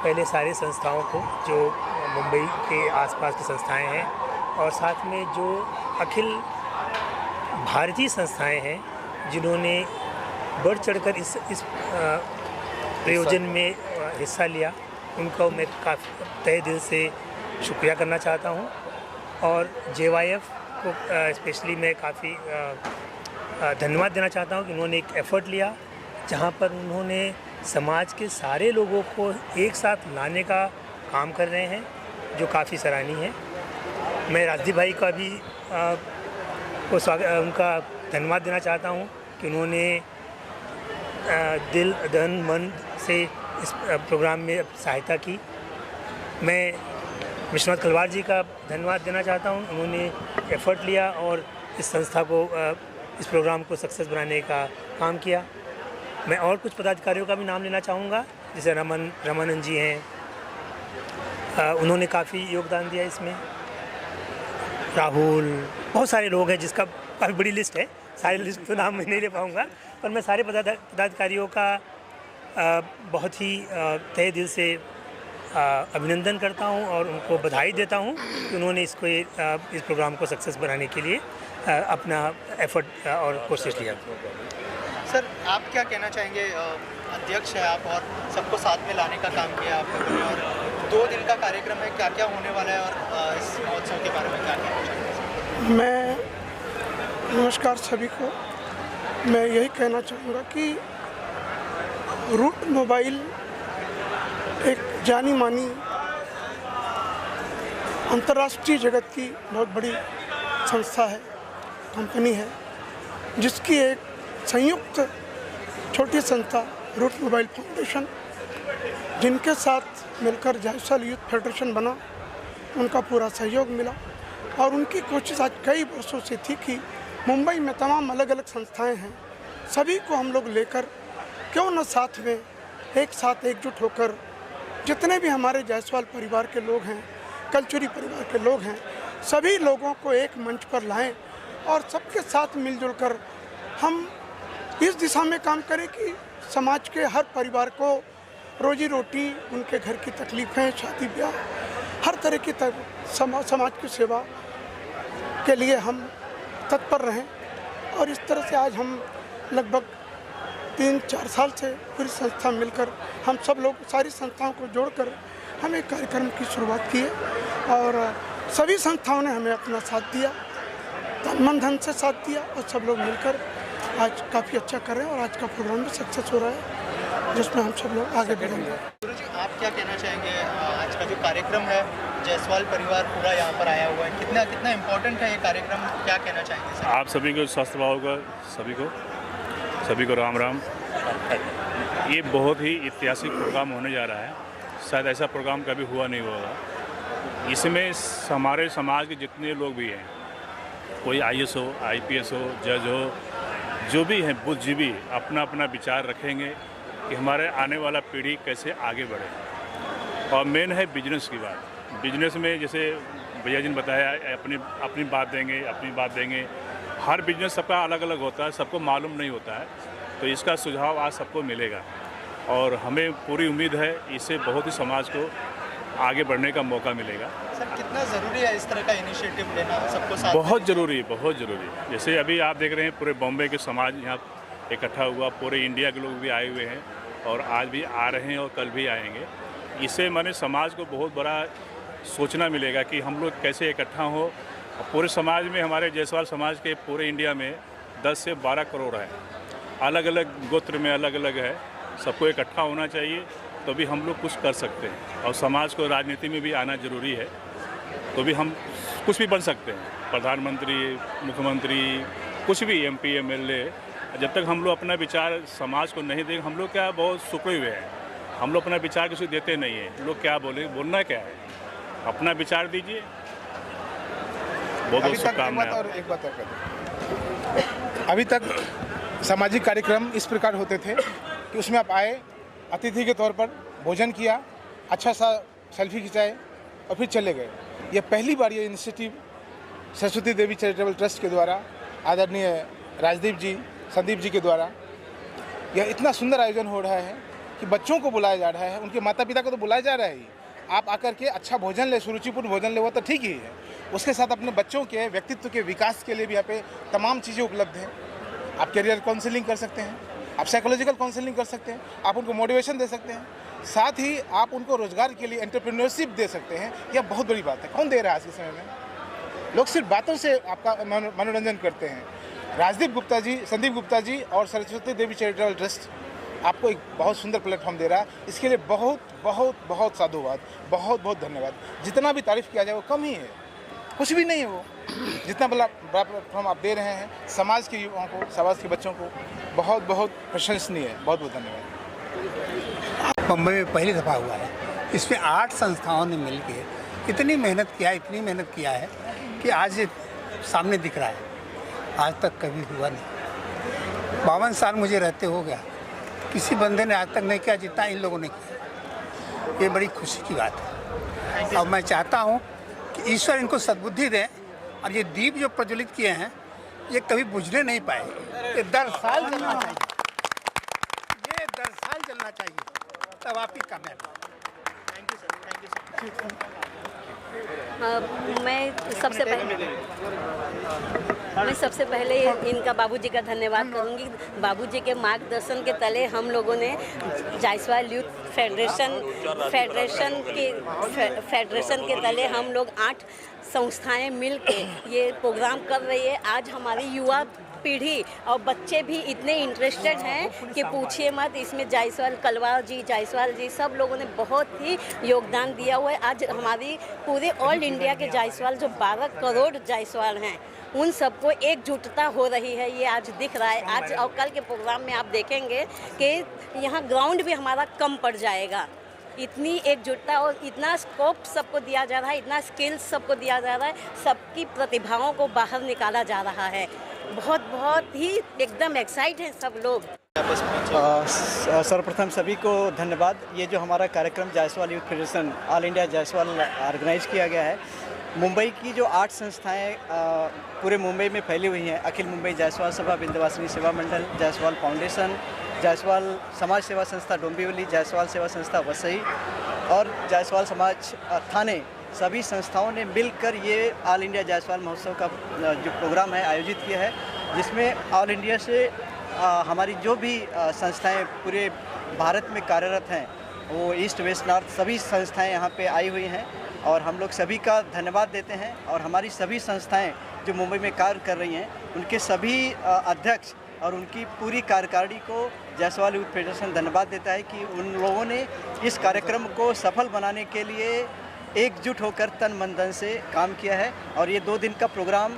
पहले सारे संस्थाओं को जो मुंबई के आसपास की संस्थाएं हैं और साथ में जो अखिल भारतीय संस्थाएं हैं जिन्होंने बढ़ चढ़कर इस प्रयोजन में हिस्सा लिया, उनका मैं काफ़ी तहे दिल से शुक्रिया करना चाहता हूं। और JYF को स्पेशली मैं काफ़ी धन्यवाद देना चाहता हूं कि उन्होंने एक एफ़र्ट लिया जहां पर उन्होंने समाज के सारे लोगों को एक साथ लाने का काम कर रहे हैं, जो काफ़ी सराहनीय है। मैं राजदीप भाई का भी उनका धन्यवाद देना चाहता हूं कि उन्होंने दिल धन मन से इस प्रोग्राम में सहायता की। मैं विश्वनाथ खलवार जी का धन्यवाद देना चाहता हूं, उन्होंने एफ़र्ट लिया और इस संस्था को इस प्रोग्राम को सक्सेस बनाने का काम किया। मैं और कुछ पदाधिकारियों का भी नाम लेना चाहूँगा, जैसे रमानंद जी हैं, उन्होंने काफ़ी योगदान दिया इसमें। राहुल, बहुत सारे लोग हैं जिसका काफ़ी बड़ी लिस्ट है, सारी लिस्ट तो नाम मैं नहीं ले पाऊँगा, पर मैं सारे पदाधिकारियों का बहुत ही तहे दिल से अभिनंदन करता हूं और उनको बधाई देता हूं कि उन्होंने इस प्रोग्राम को सक्सेस बनाने के लिए अपना एफर्ट और कोशिश लिया। सर, आप क्या कहना चाहेंगे? अध्यक्ष है आप और सबको साथ में लाने का काम किया आप लोगों ने, और 2 दिन का कार्यक्रम है, क्या क्या होने वाला है और इस महोत्सव के बारे में क्या कहना चाहेंगे? मैं नमस्कार सभी को। मैं यही कहना चाहूँगा कि रूट मोबाइल एक जानी मानी अंतर्राष्ट्रीय जगत की बहुत बड़ी संस्था है, कंपनी है, जिसकी एक संयुक्त छोटी संस्था रूट मोबाइल फाउंडेशन, जिनके साथ मिलकर जायसवाल यूथ फेडरेशन बना, उनका पूरा सहयोग मिला। और उनकी कोशिश आज कई वर्षों से थी कि मुंबई में तमाम अलग अलग संस्थाएं हैं, सभी को हम लोग लेकर क्यों न साथ में एक साथ एकजुट होकर जितने भी हमारे जायसवाल परिवार के लोग हैं, कलचुरी परिवार के लोग हैं, सभी लोगों को एक मंच पर लाएं और सबके साथ मिलजुल कर हम इस दिशा में काम करें कि समाज के हर परिवार को रोजी रोटी, उनके घर की तकलीफ़ें, शादी ब्याह, हर तरह की समाज की सेवा के लिए हम तत्पर रहें। और इस तरह से आज हम लगभग 3-4 साल से पूरी संस्था मिलकर हम सब लोग सारी संस्थाओं को जोड़कर हम एक कार्यक्रम की शुरुआत की है और सभी संस्थाओं ने हमें अपना साथ दिया, तन मन धन से साथ दिया और सब लोग मिलकर आज काफ़ी अच्छा कर रहे हैं और आज का प्रोग्राम भी सक्सेस हो रहा है, जिसमें हम सब लोग आगे बढ़ेंगे। गुरु जी, आप क्या कहना चाहेंगे? आज का जो कार्यक्रम है, जायसवाल परिवार पूरा यहाँ पर आया हुआ है, कितना इम्पोर्टेंट है ये कार्यक्रम, क्या कहना चाहेंगे सर? आप सभी को स्वास्थ्य भाव का सभी को राम राम। ये बहुत ही ऐतिहासिक प्रोग्राम होने जा रहा है, शायद ऐसा प्रोग्राम कभी हुआ नहीं होगा। इसमें हमारे समाज के जितने लोग भी हैं, कोई IAS हो, IPS हो, जज हो, जो भी हैं बुद्धिजीवी, अपना अपना विचार रखेंगे कि हमारे आने वाला पीढ़ी कैसे आगे बढ़े। और मेन है बिजनेस की बात। बिजनेस में जैसे भैया जी ने बताया, अपनी बात देंगे। हर बिजनेस सबका अलग अलग होता है, सबको मालूम नहीं होता है, तो इसका सुझाव आज सबको मिलेगा और हमें पूरी उम्मीद है इससे बहुत ही समाज को आगे बढ़ने का मौका मिलेगा। सर, कितना ज़रूरी है इस तरह का इनिशिएटिव लेना सबको साथ? बहुत ज़रूरी। जैसे अभी आप देख रहे हैं पूरे बॉम्बे के समाज यहाँ इकट्ठा हुआ, पूरे इंडिया के लोग भी आए हुए हैं और आज भी आ रहे हैं और कल भी आएंगे। इससे माने समाज को बहुत बड़ा सोचना मिलेगा कि हम लोग कैसे इकट्ठा हो। पूरे समाज में, हमारे जायसवाल समाज के पूरे इंडिया में 10 से 12 करोड़ है, अलग अलग गोत्र में अलग अलग है, सबको इकट्ठा होना चाहिए तो भी हम लोग कुछ कर सकते हैं। और समाज को राजनीति में भी आना ज़रूरी है, तो भी हम कुछ भी बन सकते हैं, प्रधानमंत्री, मुख्यमंत्री, कुछ भी, MP MLA। जब तक हम लोग अपना विचार समाज को नहीं देंगे, हम लोग क्या बहुत सुखड़े हुए हैं, हम लोग अपना विचार किसी को देते नहीं हैं। लोग क्या बोलना क्या है, अपना विचार दीजिए। बहुत शुभकामनाएं। और एक बात और अभी तक सामाजिक कार्यक्रम इस प्रकार होते थे कि उसमें आप आए, अतिथि के तौर पर भोजन किया, अच्छा सा सेल्फी खिंचाए और फिर चले गए। ये पहली बार ये इनिशिएटिव सरस्वती देवी चैरिटेबल ट्रस्ट के द्वारा, आदरणीय राजदीप जी, संदीप जी के द्वारा यह इतना सुंदर आयोजन हो रहा है कि बच्चों को बुलाया जा रहा है, उनके माता पिता को तो बुलाया जा रहा है ही, आप आकर के अच्छा भोजन ले, सुरुचिपूर्ण भोजन ले, वो तो ठीक ही है। उसके साथ अपने बच्चों के व्यक्तित्व के विकास के लिए भी यहाँ पे तमाम चीज़ें उपलब्ध हैं। आप करियर काउंसलिंग कर सकते हैं, आप साइकोलॉजिकल काउंसलिंग कर सकते हैं, आप उनको मोटिवेशन दे सकते हैं, साथ ही आप उनको रोजगार के लिए एंटरप्रेन्योरशिप दे सकते हैं। यह बहुत बड़ी बात है। कौन दे रहा है आज के समय में? लोग सिर्फ बातों से आपका मनोरंजन करते हैं। राजदीप गुप्ता जी, संदीप गुप्ता जी और सरस्वती देवी चैरिटेबल ट्रस्ट आपको एक बहुत सुंदर प्लेटफॉर्म दे रहा है। इसके लिए बहुत बहुत बहुत साधुवाद, बहुत बहुत धन्यवाद। जितना भी तारीफ़ किया जाए वो कम ही है, कुछ भी नहीं है वो। जितना बड़ा प्लेटफॉर्म आप दे रहे हैं समाज के युवाओं को, समाज के बच्चों को, बहुत बहुत प्रशंसनीय है। बहुत बहुत धन्यवाद। बम्बई में पहली दफ़ा हुआ है। इसमें 8 संस्थाओं ने मिलकर इतनी मेहनत किया है कि आज ये सामने दिख रहा है। आज तक कभी हुआ नहीं। 52 साल मुझे रहते हो गया, किसी बंदे ने आज तक नहीं किया जितना इन लोगों ने किया। ये बड़ी खुशी की बात है। और मैं चाहता हूँ कि ईश्वर इनको सद्बुद्धि दें और ये दीप जो प्रज्वलित किए हैं ये कभी बुझने नहीं पाए। ये 10 साल चलना चाहिए, ये 10 साल चलना चाहिए, तब आपकी कामयाबी। Thank you sir, thank you sir. मैं सबसे पहले इनका बाबूजी का धन्यवाद करूंगी। बाबूजी के मार्गदर्शन के तले हम लोगों ने जायसवाल यूथ फेडरेशन के तले हम लोग 8 संस्थाएं मिलके ये प्रोग्राम कर रही है। आज हमारी युवा पीढ़ी और बच्चे भी इतने इंटरेस्टेड हैं कि पूछिए मत। इसमें जायसवाल कलवार जी, जायसवाल जी सब लोगों ने बहुत ही योगदान दिया हुआ है। आज हमारी पूरे ऑल इंडिया के जायसवाल जो 12 करोड़ जायसवाल हैं उन सबको एकजुटता हो रही है, ये आज दिख रहा है। आज और कल के प्रोग्राम में आप देखेंगे कि यहाँ ग्राउंड भी हमारा कम पड़ जाएगा। इतनी एकजुटता और इतना स्कोप सबको दिया जा रहा है, इतना स्किल्स सबको दिया जा रहा है, सबकी प्रतिभाओं को बाहर निकाला जा रहा है। बहुत ही एकदम एक्साइट हैं सब लोग। सर्वप्रथम सभी को धन्यवाद। ये जो हमारा कार्यक्रम Jaiswal youth federation all India Jaiswal organise किया गया है। मुंबई की जो 8 संस्थाएं पूरे मुंबई में फैली हुई हैं, अखिल मुंबई जायसवाल सभा, विंध्यवासिनी सेवा मंडल, जायसवाल फाउंडेशन, जायसवाल समाज सेवा संस्था डोंबिवली, जायसवाल सेवा संस्था वसई और जायसवाल समाज थाने, सभी संस्थाओं ने मिलकर ये ऑल इंडिया जायसवाल महोत्सव का जो प्रोग्राम है आयोजित किया है, जिसमें ऑल इंडिया से हमारी जो भी संस्थाएं पूरे भारत में कार्यरत हैं, वो ईस्ट वेस्ट नॉर्थ सभी संस्थाएं यहाँ पे आई हुई हैं और हम लोग सभी का धन्यवाद देते हैं। और हमारी सभी संस्थाएं जो मुंबई में कार्य कर रही हैं, उनके सभी अध्यक्ष और उनकी पूरी कार्यकारिणी को जायसवाल यूथ फेडरेशन धन्यवाद देता है कि उन लोगों ने इस कार्यक्रम को सफल बनाने के लिए एकजुट होकर तन मन धन से काम किया है। और ये 2 दिन का प्रोग्राम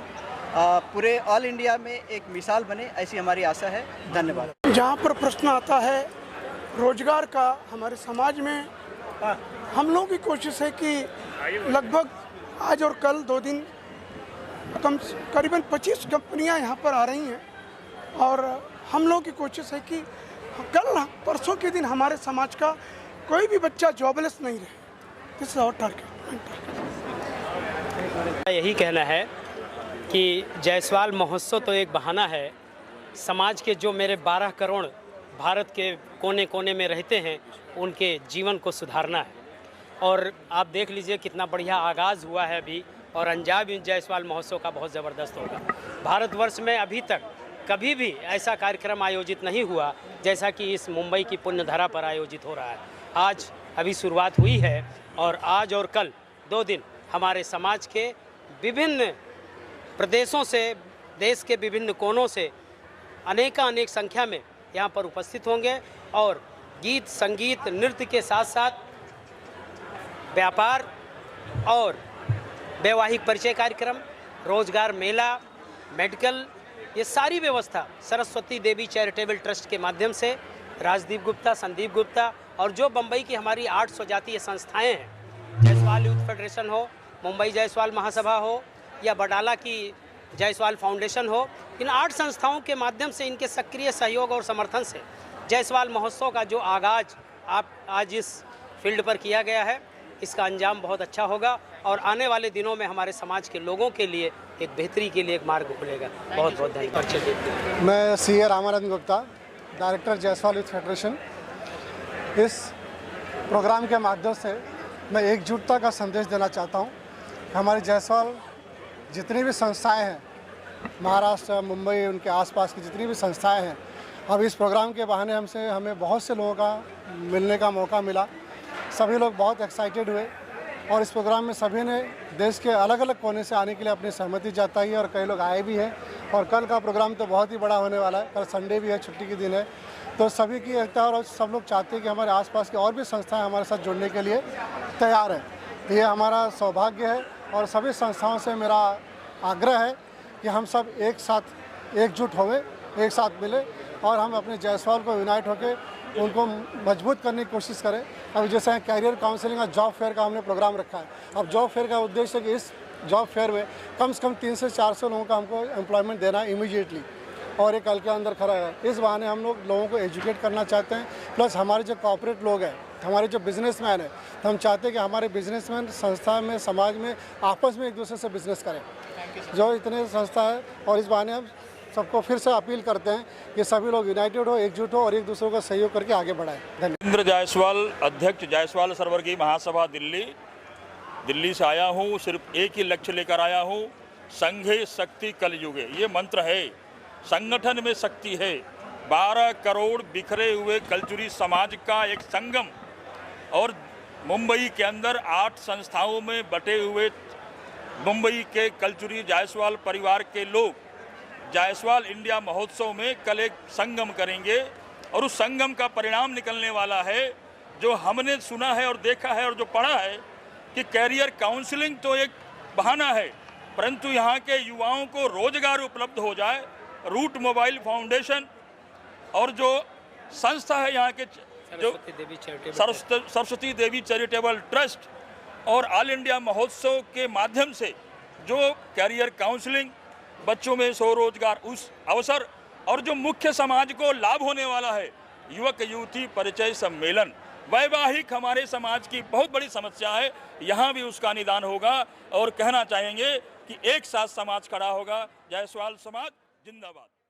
पूरे ऑल इंडिया में एक मिसाल बने, ऐसी हमारी आशा है। धन्यवाद। जहाँ पर प्रश्न आता है रोजगार का, हमारे समाज में हम लोगों की कोशिश है कि लगभग आज और कल 2 दिन करीबन 25 कंपनियां यहाँ पर आ रही हैं और हम लोगों की कोशिश है कि कल परसों के दिन हमारे समाज का कोई भी बच्चा जॉबलेस नहीं रहे। This is our target. यही कहना है कि जायसवाल महोत्सव तो एक बहाना है, समाज के जो मेरे 12 करोड़ भारत के कोने कोने में रहते हैं उनके जीवन को सुधारना है। और आप देख लीजिए कितना बढ़िया आगाज़ हुआ है अभी, और अंजाम भी जायसवाल महोत्सव का बहुत ज़बरदस्त होगा। भारतवर्ष में अभी तक कभी भी ऐसा कार्यक्रम आयोजित नहीं हुआ जैसा कि इस मुंबई की पुण्यधरा पर आयोजित हो रहा है। आज अभी शुरुआत हुई है और आज और कल 2 दिन हमारे समाज के विभिन्न प्रदेशों से, देश के विभिन्न कोनों से अनेक संख्या में यहाँ पर उपस्थित होंगे और गीत, संगीत, नृत्य के साथ साथ व्यापार और वैवाहिक परिचय कार्यक्रम, रोजगार मेला, मेडिकल, ये सारी व्यवस्था सरस्वती देवी चैरिटेबल ट्रस्ट के माध्यम से राजदीप गुप्ता, संदीप गुप्ता और जो बम्बई की हमारी 8 स्वजातीय संस्थाएं हैं, जायसवाल यूथ फेडरेशन हो, मुंबई जायसवाल महासभा हो या बडाला की जायसवाल फाउंडेशन हो, इन 8 संस्थाओं के माध्यम से, इनके सक्रिय सहयोग और समर्थन से जायसवाल महोत्सव का जो आगाज़ आज इस फील्ड पर किया गया है, इसका अंजाम बहुत अच्छा होगा और आने वाले दिनों में हमारे समाज के लोगों के लिए एक बेहतरी के लिए एक मार्ग खुलेगा। बहुत बहुत धन्यवाद। मैं CA Ramanand Gupta, director Jaiswal youth federation. इस प्रोग्राम के माध्यम से मैं एकजुटता का संदेश देना चाहता हूँ। हमारे जायसवाल जितनी भी संस्थाएं हैं, महाराष्ट्र, मुंबई, उनके आसपास की जितनी भी संस्थाएं हैं, अब इस प्रोग्राम के बहाने हमें बहुत से लोगों का मिलने का मौका मिला। सभी लोग बहुत एक्साइटेड हुए और इस प्रोग्राम में सभी ने देश के अलग अलग कोने से आने के लिए अपनी सहमति जताई है और कई लोग आए भी हैं। और कल का प्रोग्राम तो बहुत ही बड़ा होने वाला है। कल संडे भी है, छुट्टी के दिन है, तो सभी की एकता और सब लोग चाहते हैं कि हमारे आसपास की और भी संस्थाएं हमारे साथ जुड़ने के लिए तैयार हैं। तो ये हमारा सौभाग्य है और सभी संस्थाओं से मेरा आग्रह है कि हम सब एक साथ एकजुट होवे, एक साथ मिले और हम अपने जायसवाल को यूनाइट होकर उनको मजबूत करने की कोशिश करें। अब जैसे कैरियर काउंसलिंग और जॉब फेयर का हमने प्रोग्राम रखा है। अब जॉब फेयर का उद्देश्य है कि इस जॉब फेयर में कम से कम 300 से 400 लोगों का हमको एम्प्लॉयमेंट देना है इमीडिएटली, और ये कल के अंदर खड़ा है। इस बहाने हम लोगों को एजुकेट करना चाहते हैं। प्लस हमारे जो कॉर्पोरेट लोग हैं, हमारे जो बिजनेसमैन हैं, तो हम चाहते हैं कि हमारे बिजनेसमैन संस्था में, समाज में आपस में एक दूसरे से बिजनेस करें, जो इतने संस्था है। और इस बहाने हम सबको फिर से अपील करते हैं कि सभी लोग यूनाइटेड हो, एकजुट हो और एक दूसरे का सहयोग करके आगे बढ़ाएं। धन्यवाद। इंद्र जायसवाल, अध्यक्ष जायसवाल सर्वर्गीय महासभा दिल्ली से आया हूँ। सिर्फ एक ही लक्ष्य लेकर आया हूँ, संघे शक्ति कलयुगे। ये मंत्र है, संगठन में शक्ति है। 12 करोड़ बिखरे हुए कलचुरी समाज का एक संगम, और मुंबई के अंदर 8 संस्थाओं में बटे हुए मुंबई के कलचुरी जायसवाल परिवार के लोग जायसवाल इंडिया महोत्सव में कल एक संगम करेंगे। और उस संगम का परिणाम निकलने वाला है, जो हमने सुना है और देखा है और जो पढ़ा है, कि कैरियर काउंसलिंग तो एक बहाना है, परंतु यहाँ के युवाओं को रोजगार उपलब्ध हो जाए। रूट मोबाइल फाउंडेशन और जो संस्था है यहाँ के, जो सरस्वती देवी चैरिटेबल ट्रस्ट और ऑल इंडिया महोत्सव के माध्यम से जो कैरियर काउंसलिंग, बच्चों में स्वरोजगार उस अवसर, और जो मुख्य समाज को लाभ होने वाला है, युवक युवती परिचय सम्मेलन, वैवाहिक हमारे समाज की बहुत बड़ी समस्या है, यहाँ भी उसका निदान होगा। और कहना चाहेंगे कि एक साथ समाज खड़ा होगा। जायसवाल समाज जिंदाबाद।